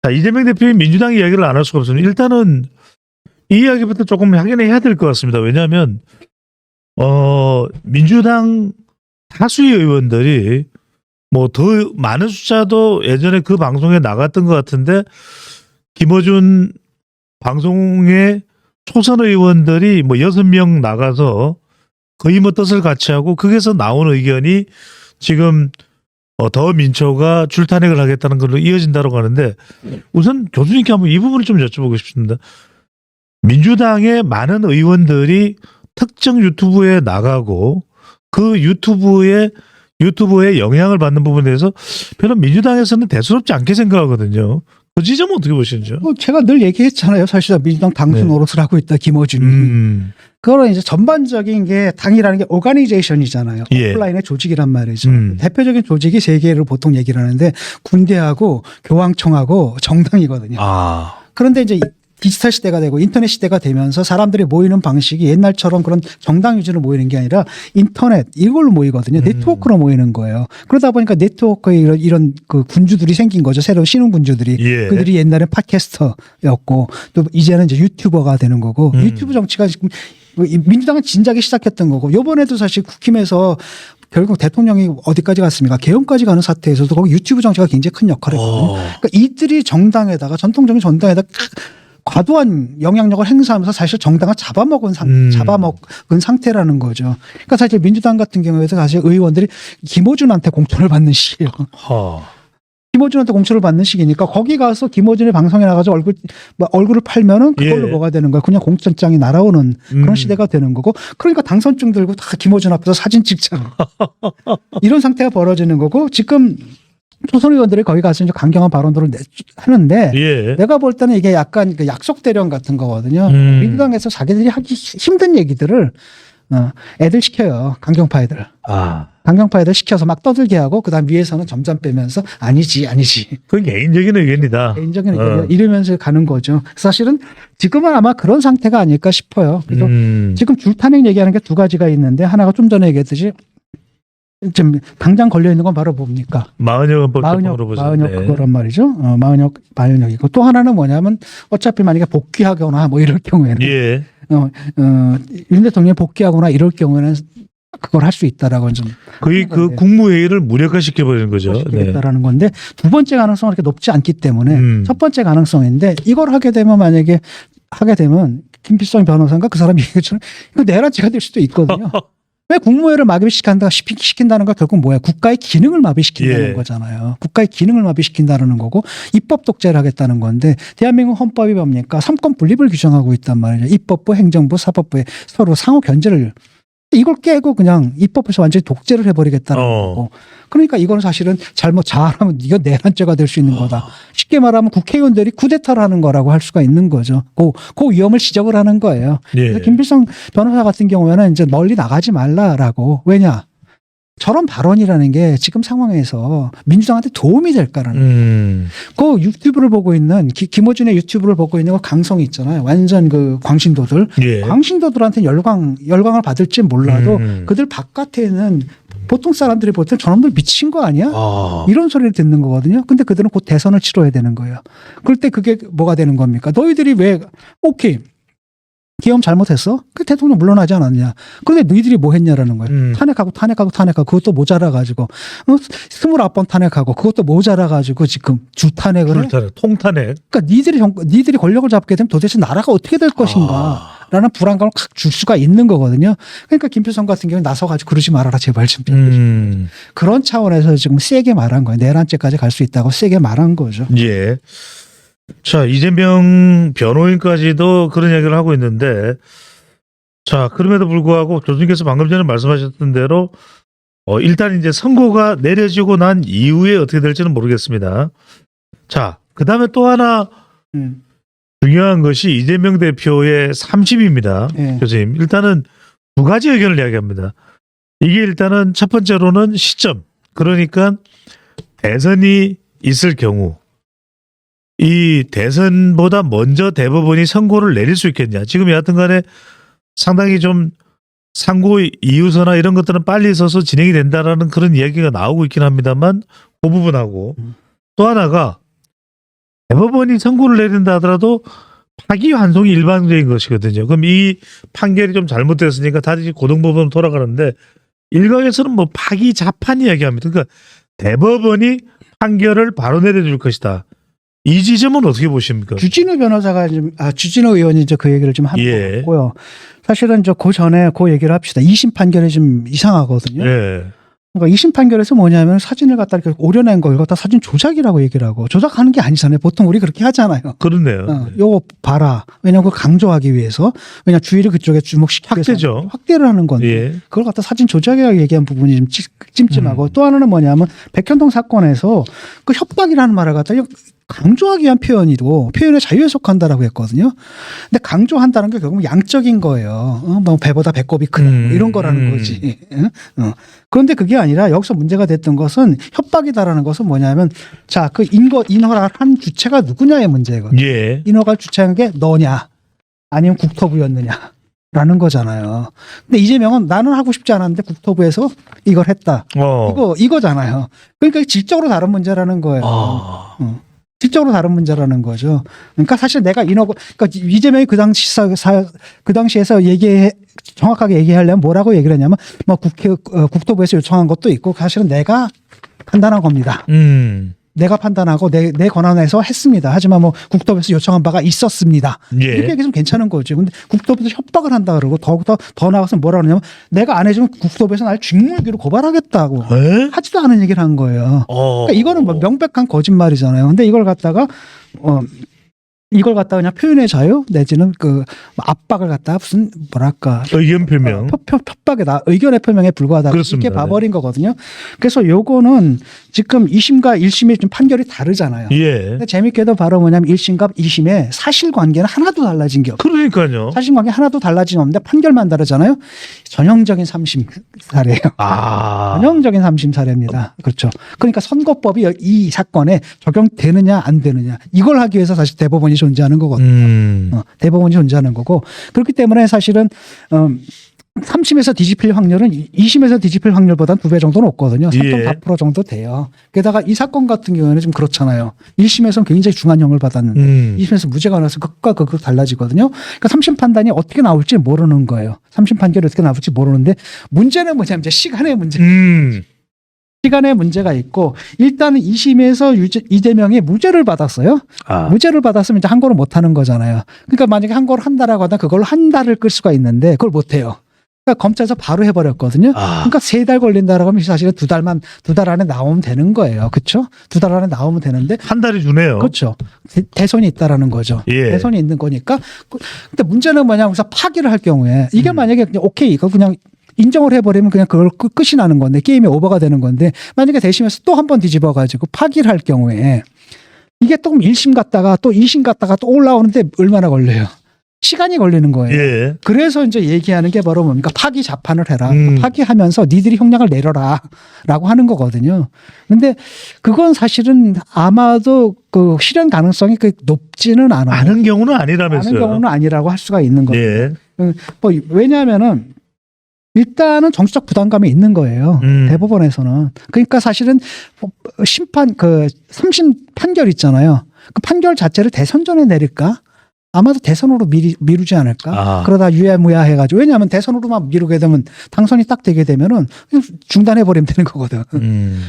자, 이재명 대표의 민주당 이야기를 안 할 수가 없습니다. 일단은 이 이야기부터 조금 확인해야 될 것 같습니다. 왜냐하면 민주당 다수의 의원들이 뭐 더 많은 숫자도 예전에 그 방송에 나갔던 것 같은데 김어준 방송에 초선 의원들이 뭐 6명 나가서 거의 뭐 뜻을 같이 하고 거기서 나온 의견이 지금 더 민초가 줄탄핵을 하겠다는 걸로 이어진다고 하는데 우선 교수님께 한번 이 부분을 좀 여쭤보고 싶습니다. 민주당의 많은 의원들이 특정 유튜브에 나가고 그 유튜브에 영향을 받는 부분에 대해서 별로 민주당에서는 대수롭지 않게 생각하거든요. 그 지점은 어떻게 보시는지요? 제가 늘 얘기했잖아요. 사실 민주당 당수 노릇을 하고 있다 김어준이. 그거는 이제 전반적인 게 당이라는 게 오가니제이션이잖아요. 예. 오프라인의 조직이란 말이죠. 대표적인 조직이 세 개를 보통 얘기를 하는데 군대하고 교황청하고 정당이거든요. 그런데 이제 디지털 시대가 되고 인터넷 시대가 되면서 사람들이 모이는 방식이 옛날처럼 그런 정당 위주로 모이는 게 아니라 인터넷 이걸로 모이거든요. 네트워크로 모이는 거예요. 그러다 보니까 네트워크에 이런 그 군주들이 생긴 거죠. 새로운 신흥 군주들이. 예. 그들이 옛날에 팟캐스터였고 또 이제는 이제 유튜버가 되는 거고 유튜브 정치가 지금 민주당은 진작에 시작했던 거고 요번에도 사실 국힘에서 결국 대통령이 어디까지 갔습니까? 개헌까지 가는 사태에서도 거기 유튜브 정치가 굉장히 큰 역할을 했거든요. 그러니까 이들이 정당에다가 전통적인 정당에다가 과도한 영향력을 행사하면서 사실 정당을 잡아먹은 상태라는 거죠. 그러니까 사실 민주당 같은 경우에도 사실 의원들이 김어준한테 공천을 받는 시기예요. 김어준한테 공천을 받는 시기니까 거기 가서 김어준의 방송에 나가서 얼굴을 팔면은 그걸로 예. 뭐가 되는 거야. 그냥 공천장이 날아오는 그런 시대가 되는 거고. 그러니까 당선증 들고 다 김어준 앞에서 사진 찍잖아. 이런 상태가 벌어지는 거고 지금 초선 의원들이 거기 가서 이제 강경한 발언들을 하는데 예. 내가 볼 때는 이게 약간 그 약속 대령 같은 거거든요. 민주당에서 자기들이 하기 힘든 얘기들을 애들 시켜요. 강경파 애들. 강경파 애들 시켜서 막 떠들게 하고 그다음 위에서는 점점 빼면서 아니지. 그건 개인적인 의견이다. 개인적인 의견이다. 이러면서 가는 거죠. 사실은 지금은 아마 그런 상태가 아닐까 싶어요. 그래서 지금 줄탄핵 얘기하는 게 두 가지가 있는데 하나가 좀 전에 얘기했듯이 지금 당장 걸려 있는 건 바로 뭡니까? 마흔역 그거란 말이죠. 마흔역이고 또 하나는 뭐냐면 어차피 만약에 복귀하거나 뭐 이럴 경우에는 예. 윤 대통령이 복귀하거나 이럴 경우에는 그걸 할 수 있다라고 좀 거의 그 국무회의를 무력화시켜 버리는 거죠. 있다라는 건데 두 번째 가능성은 그렇게 높지 않기 때문에 첫 번째 가능성인데 이걸 하게 되면 만약에 김필성 변호사가 그 사람이 얘기했지만 이거 내란죄가 될 수도 있거든요. 왜 국무회의를 마비시킨다는 건 결국 뭐야? 국가의 기능을 마비시킨다는 거잖아요. 국가의 기능을 마비시킨다는 거고 입법 독재를 하겠다는 건데 대한민국 헌법이 뭡니까? 삼권 분립을 규정하고 있단 말이죠. 입법부, 행정부, 사법부의 서로 상호 견제를 이걸 깨고 그냥 입법에서 완전히 독재를 해버리겠다는 거고. 그러니까 이거는 사실은 잘하면 이거 내란죄가 될 수 있는 거다. 쉽게 말하면 국회의원들이 쿠데타를 하는 거라고 할 수가 있는 거죠. 그 위험을 지적을 하는 거예요. 예. 그래서 김필성 변호사 같은 경우에는 이제 멀리 나가지 말라라고. 왜냐? 저런 발언이라는 게 지금 상황에서 민주당한테 도움이 될까라는 그 유튜브를 보고 있는 김어준의 유튜브를 보고 있는 그 강성이 있잖아요. 완전 그 광신도들. 예. 광신도들한테 열광을 받을지 몰라도 그들 바깥에 있는 보통 사람들이 볼 때 저놈들 미친 거 아니야? 이런 소리를 듣는 거거든요. 근데 그들은 곧 대선을 치러야 되는 거예요. 그럴 때 그게 뭐가 되는 겁니까? 너희들이 오케이. 기업 잘못했어? 그 대통령 물러나지 않았냐. 그런데 너희들이 뭐 했냐라는 거예요. 탄핵하고 그것도 모자라가지고 29번 탄핵하고 그것도 모자라가지고 지금 주탄핵을 통탄핵. 그러니까 니들이 권력을 잡게 되면 도대체 나라가 어떻게 될 것인가 라는 불안감을 확 줄 수가 있는 거거든요. 그러니까 김필성 같은 경우에 나서가지고 그러지 말아라 제발 좀. 그런 차원에서 지금 세게 말한 거예요. 내란죄까지 갈 수 있다고 세게 말한 거죠. 예. 자, 이재명 변호인까지도 그런 얘기를 하고 있는데, 자, 그럼에도 불구하고 교수님께서 방금 전에 말씀하셨던 대로, 일단 이제 선고가 내려지고 난 이후에 어떻게 될지는 모르겠습니다. 자, 그 다음에 또 하나 중요한 것이 이재명 대표의 30입니다. 네. 교수님. 일단은 두 가지 의견을 이야기합니다. 이게 일단은 첫 번째로는 시점. 그러니까 대선이 있을 경우, 이 대선보다 먼저 대법원이 선고를 내릴 수 있겠냐. 지금 여하튼 간에 상당히 좀 상고 이유서나 이런 것들은 빨리 서서 진행이 된다라는 그런 이야기가 나오고 있긴 합니다만 그 부분하고 또 하나가 대법원이 선고를 내린다 하더라도 파기환송이 일반적인 것이거든요. 그럼 이 판결이 좀 잘못됐으니까 다시 고등법원으로 돌아가는데 일각에서는 뭐 파기자판 이야기합니다. 그러니까 대법원이 판결을 바로 내려줄 것이다. 이 지점은 어떻게 보십니까? 주진우 변호사가 주진우 의원이 이제 그 얘기를 좀 하는 예. 것 같고요. 사실은 그 전에 그 얘기를 합시다. 2심 판결이 좀 이상하거든요. 예. 그러니까 2심 판결에서 뭐냐면 사진을 갖다 이렇게 오려낸 거 이거 다 사진 조작이라고 얘기를 하고 조작하는 게 아니잖아요. 보통 우리 그렇게 하잖아요. 그렇네요. 요거 봐라. 왜냐면 그걸 강조하기 위해서. 왜냐 주의를 그쪽에 주목시키기 위해서 확대죠. 확대를 하는 건데 예. 그걸 갖다 사진 조작이라고 얘기한 부분이 좀 찜찜하고 또 하나는 뭐냐면 백현동 사건에서 그 협박이라는 말을 갖다 강조하기 위한 표현이고 표현의 자유에 속한다라고 했거든요. 근데 강조한다는 게 결국 양적인 거예요. 뭐 배보다 배꼽이 크다 뭐 이런 거라는 거지. 그런데 그게 아니라 여기서 문제가 됐던 것은 협박이다라는 것은 뭐냐면 자, 그 인허를 한 주체가 누구냐의 문제거든요. 예. 인허가 주체한 게 너냐 아니면 국토부였느냐. 라는 거잖아요. 근데 이재명은 나는 하고 싶지 않았는데 국토부에서 이걸 했다. 이거잖아요. 그러니까 질적으로 다른 문제라는 거예요. 질적으로 다른 문제라는 거죠. 그러니까 사실 내가 그러니까 이재명이 그 당시에서 정확하게 얘기하려면 뭐라고 얘기를 했냐면 뭐 국토부에서 요청한 것도 있고 사실은 내가 판단한 겁니다. 내가 판단하고 내 권한에서 했습니다. 하지만 뭐 국토부에서 요청한 바가 있었습니다. 예. 이렇게 얘기하면 괜찮은 거죠. 근데 국토부에서 협박을 한다 그러고 더 나가서 뭐라 그러냐면 내가 안 해주면 국토부에서 날 직무유기로 고발하겠다고 하지도 않은 얘기를 한 거예요. 그러니까 이거는 뭐 명백한 거짓말이잖아요. 근데 이걸 갖다가 그냥 표현의 자유 내지는 그 압박을 갖다가 무슨 뭐랄까 의견 표명 협박이다 의견의 표명에 불과하다 그렇습니다. 이렇게 봐버린 거거든요. 그래서 요거는 지금 2심과 1심이 좀 판결이 다르잖아요. 예. 근데 재밌게도 바로 뭐냐면 1심과 2심의 사실관계는 하나도 달라진 게 없어요. 그러니까요. 사실관계 하나도 달라진 게 없는데 판결만 다르잖아요. 전형적인 3심 사례예요. 전형적인 3심 사례입니다. 그렇죠. 그러니까 선거법이 이 사건에 적용되느냐 안 되느냐 이걸 하기 위해서 사실 대법원이 존재하는 거거든요. 대법원이 존재하는 거고 그렇기 때문에 사실은 3심에서 뒤집힐 확률은 2심에서 뒤집힐 확률보다 2배 정도 높거든요. 3.4% 정도 돼요. 게다가 이 사건 같은 경우에는 좀 그렇잖아요. 1심에서는 굉장히 중한형을 받았는데 2심에서 무죄가 나서 극과 극으로 달라지거든요. 그러니까 3심 판단이 어떻게 나올지 모르는 거예요. 3심 판결이 어떻게 나올지 모르는데 문제는 뭐냐면 이제 시간의 문제. 시간의 문제가 있고 일단은 2심에서 이재명이 무죄를 받았어요. 무죄를 받았으면 이제 항고를 못 하는 거잖아요. 그러니까 만약에 항고를 한다라고 하면 그걸로 한 달을 끌 수가 있는데 그걸 못 해요. 그러니까 검찰에서 바로 해버렸거든요. 그러니까 3달 걸린다라고 하면 사실은 2달 안에 나오면 되는 거예요. 그렇죠? 2달 안에 나오면 되는데 한 달이 주네요. 그렇죠. 대선이 있다라는 거죠. 예. 대선이 있는 거니까. 근데 문제는 뭐냐면 그래서 파기를 할 경우에 이게 만약에 그냥 오케이 이거 그냥 인정을 해버리면 그냥 그걸 끝이 나는 건데 게임이 오버가 되는 건데 만약에 대심에서 또 한 번 뒤집어 가지고 파기를 할 경우에 이게 또 1심 갔다가 또 2심 갔다가 또 올라오는데 얼마나 걸려요? 시간이 걸리는 거예요. 예. 그래서 이제 얘기하는 게 바로 뭡니까? 파기 자판을 해라. 파기하면서 니들이 형량을 내려라. 라고 하는 거거든요. 근데 그건 사실은 아마도 그 실현 가능성이 높지는 않아요. 많은 경우는 아니라면서요. 많은 경우는 아니라고 할 수가 있는 거예요. 예. 뭐 왜냐하면은 일단은 정치적 부담감이 있는 거예요. 대법원에서는. 그러니까 사실은 심판 3심 판결 있잖아요. 그 판결 자체를 대선 전에 내릴까? 아마도 대선으로 미루지 않을까? 그러다 유야무야 해가지고. 왜냐하면 대선으로만 미루게 되면 당선이 딱 되게 되면은 중단해버리면 되는 거거든.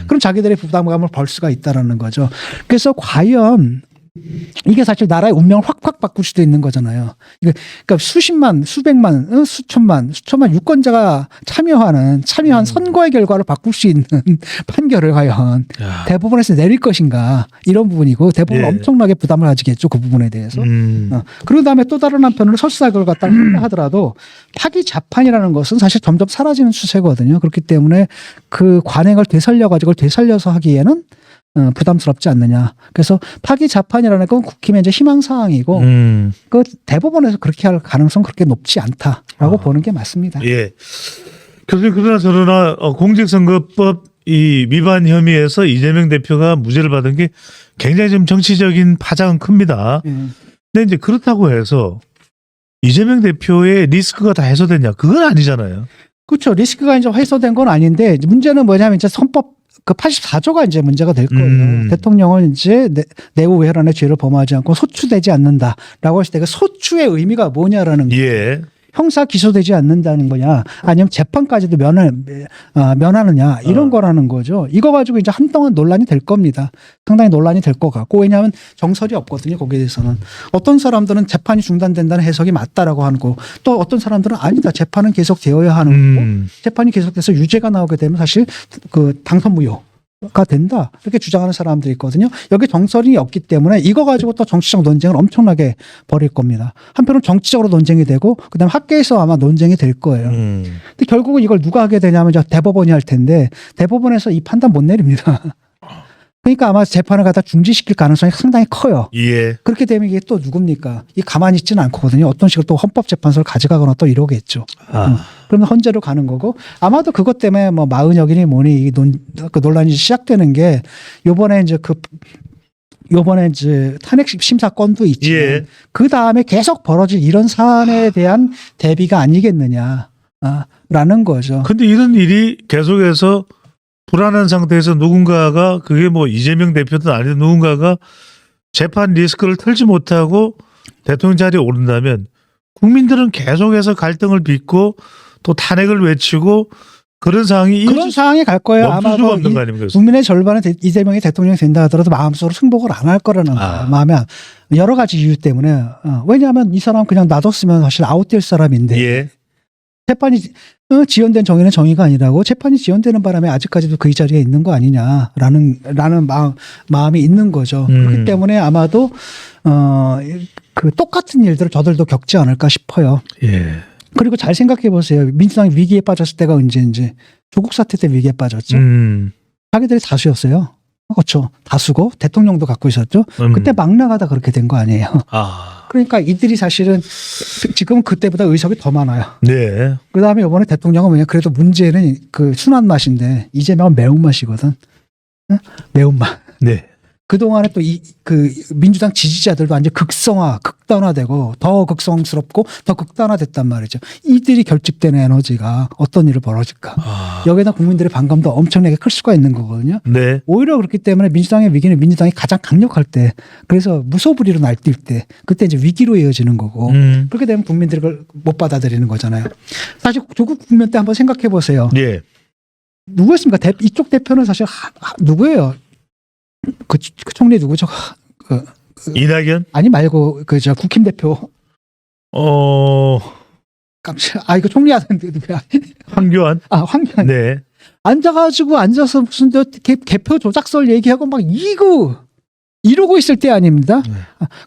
그럼 자기들의 부담감을 벌 수가 있다라는 거죠. 그래서 과연 이게 사실 나라의 운명을 확 바꿀 수도 있는 거잖아요. 그러니까 수십만, 수백만, 수천만 유권자가 참여한 선거의 결과를 바꿀 수 있는 판결을 과연 대법원에서 내릴 것인가 이런 부분이고 대법원 엄청나게 부담을 가지겠죠. 그 부분에 대해서. 그런 다음에 또 다른 한편으로 설사 그걸 갖다 하더라도 파기 자판이라는 것은 사실 점점 사라지는 추세거든요. 그렇기 때문에 그 관행을 되살려서 하기에는 부담스럽지 않느냐. 그래서 파기 자판이라는 건 국힘의 이제 희망사항이고 그 대법원에서 그렇게 할 가능성 그렇게 높지 않다라고 보는 게 맞습니다. 예. 교수님 그러나 저러나 공직선거법 이 위반 혐의에서 이재명 대표가 무죄를 받은 게 굉장히 좀 정치적인 파장은 큽니다. 근데 이제 그렇다고 해서 이재명 대표의 리스크가 다 해소됐냐? 그건 아니잖아요. 그렇죠. 리스크가 이제 해소된 건 아닌데 문제는 뭐냐면 이제 그 84조가 이제 문제가 될 거예요. 음. 대통령은 이제 내후 외환의 죄를 범하지 않고 소추되지 않는다라고 했을 때 그 소추의 의미가 뭐냐라는 거예요. 예. 형사 기소되지 않는다는 거냐, 아니면 재판까지도 면하느냐 이런 거라는 거죠. 이거 가지고 이제 한동안 논란이 될 겁니다. 상당히 논란이 될 것 같고, 왜냐하면 정설이 없거든요. 거기에 대해서는 어떤 사람들은 재판이 중단된다는 해석이 맞다라고 하는 거, 또 어떤 사람들은 아니다, 재판은 계속 되어야 하는 거고, 재판이 계속돼서 유죄가 나오게 되면 사실 그 당선 무효가 된다, 이렇게 주장하는 사람들이 있거든요. 여기 정설이 없기 때문에 이거 가지고 또 정치적 논쟁을 엄청나게 벌일 겁니다. 한편으로는 정치적으로 논쟁이 되고, 그다음에 학계에서 아마 논쟁이 될 거예요. 근데 결국은 이걸 누가 하게 되냐면 대법원이 할 텐데, 대법원에서 이 판단 못 내립니다. 그러니까 아마 재판을 갖다 중지시킬 가능성이 상당히 커요. 예. 그렇게 되면 이게 또 누굽니까? 이 가만히 있지는 않거든요. 어떤 식으로 또 헌법재판소를 가져가거나 또 이러겠죠. 그러면 헌재로 가는 거고, 아마도 그것 때문에 뭐 마은혁이니 뭐니 그 논란이 시작되는 게 요번에 이제 탄핵 심사 건도 있지만, 예. 그 다음에 계속 벌어질 이런 사안에 대한 대비가 아니겠느냐, 라는 거죠. 근데 이런 일이 계속해서 불안한 상태에서 누군가가, 그게 뭐 이재명 대표든 아니든 누군가가 재판 리스크를 털지 못하고 대통령 자리에 오른다면 국민들은 계속해서 갈등을 빚고 또 탄핵을 외치고 그런 상황이 그런 상황이 갈 거예요. 멈출 수가 아마도 없는 거 아닙니까? 국민의 절반은 이재명이 대통령이 된다 하더라도 마음속으로 승복을 안 할 거라는 거예요. 마음에 여러 가지 이유 때문에. 왜냐하면 이 사람 그냥 놔뒀으면 사실 아웃될 사람인데, 예. 재판이 지연된 정의는 정의가 아니라고, 재판이 지연되는 바람에 아직까지도 그 자리에 있는 거 아니냐라는 마음이 있는 거죠. 그렇기 때문에 아마도 그 똑같은 일들을 저들도 겪지 않을까 싶어요. 예. 그리고 잘 생각해 보세요. 민주당이 위기에 빠졌을 때가 언제인지. 조국 사태 때 위기에 빠졌죠. 자기들이 다수였어요. 그렇죠. 다수고 대통령도 갖고 있었죠. 그때 막 나가다 그렇게 된 거 아니에요. 그러니까 이들이 사실은 지금 그때보다 의석이 더 많아요. 네. 그다음에 이번에 대통령은 뭐냐, 그래도 문제는 그 순한 맛인데 이재명은 매운맛이거든. 응? 매운맛. 네. 그동안에 또 그 민주당 지지자들도 완전 극단화되고 더 극성스럽고 더 극단화됐단 말이죠. 이들이 결집된 에너지가 어떤 일을 벌어질까. 여기다 국민들의 반감도 엄청나게 클 수가 있는 거거든요. 네. 오히려 그렇기 때문에 민주당의 위기는 민주당이 가장 강력할 때, 그래서 무소불위로 날뛸 때, 그때 이제 위기로 이어지는 거고, 그렇게 되면 국민들이 그걸 못 받아들이는 거잖아요. 사실 조국 국면 때 한번 생각해 보세요. 예. 누구였습니까? 이쪽 대표는 사실 누구예요? 그 총리 누구죠? 이낙연? 아니 말고 저 국힘 대표. 깜짝. 이거 총리 하던데 누구야? 황교안? 황교안. 네. 앉아서 무슨 개표 조작설 얘기하고 막 이러고 있을 때 아닙니다.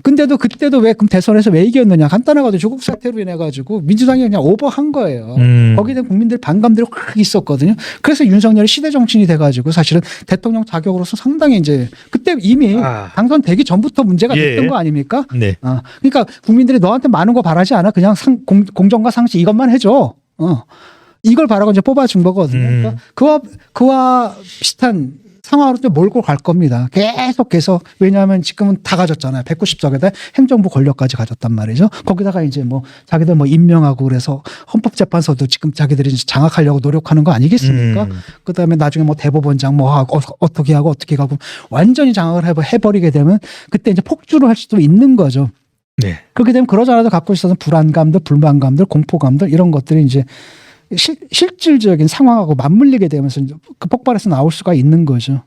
근데도 그때도 왜 그럼 대선에서 왜 이겼느냐? 간단하거든요. 조국 사태로 인해 가지고 민주당이 그냥 오버한 거예요. 거기에 대한 국민들 반감들이 확 있었거든요. 그래서 윤석열이 시대 정치인이 돼가지고 사실은 대통령 자격으로서 상당히 이제 그때 이미 당선되기 전부터 문제가 됐던 거 아닙니까? 네. 그러니까 국민들이 너한테 많은 거 바라지 않아. 그냥 공정과 상식 이것만 해줘. 이걸 바라고 이제 뽑아준 거거든요. 그러니까 그와 비슷한 상황으로 또 몰고 갈 겁니다. 계속해서. 왜냐하면 지금은 다 가졌잖아요. 190석에다 행정부 권력까지 가졌단 말이죠. 거기다가 이제 뭐 자기들 뭐 임명하고 그래서 헌법재판소도 지금 자기들이 이제 장악하려고 노력하는 거 아니겠습니까? 그다음에 나중에 뭐 대법원장 뭐 하고 어떻게 가고 완전히 장악을 해버리게 되면 그때 이제 폭주를 할 수도 있는 거죠. 네. 그렇게 되면 그러자라도 갖고 있었던 불안감들, 불만감들, 공포감들 이런 것들이 이제 실질적인 상황하고 맞물리게 되면서 그 폭발해서 나올 수가 있는 거죠.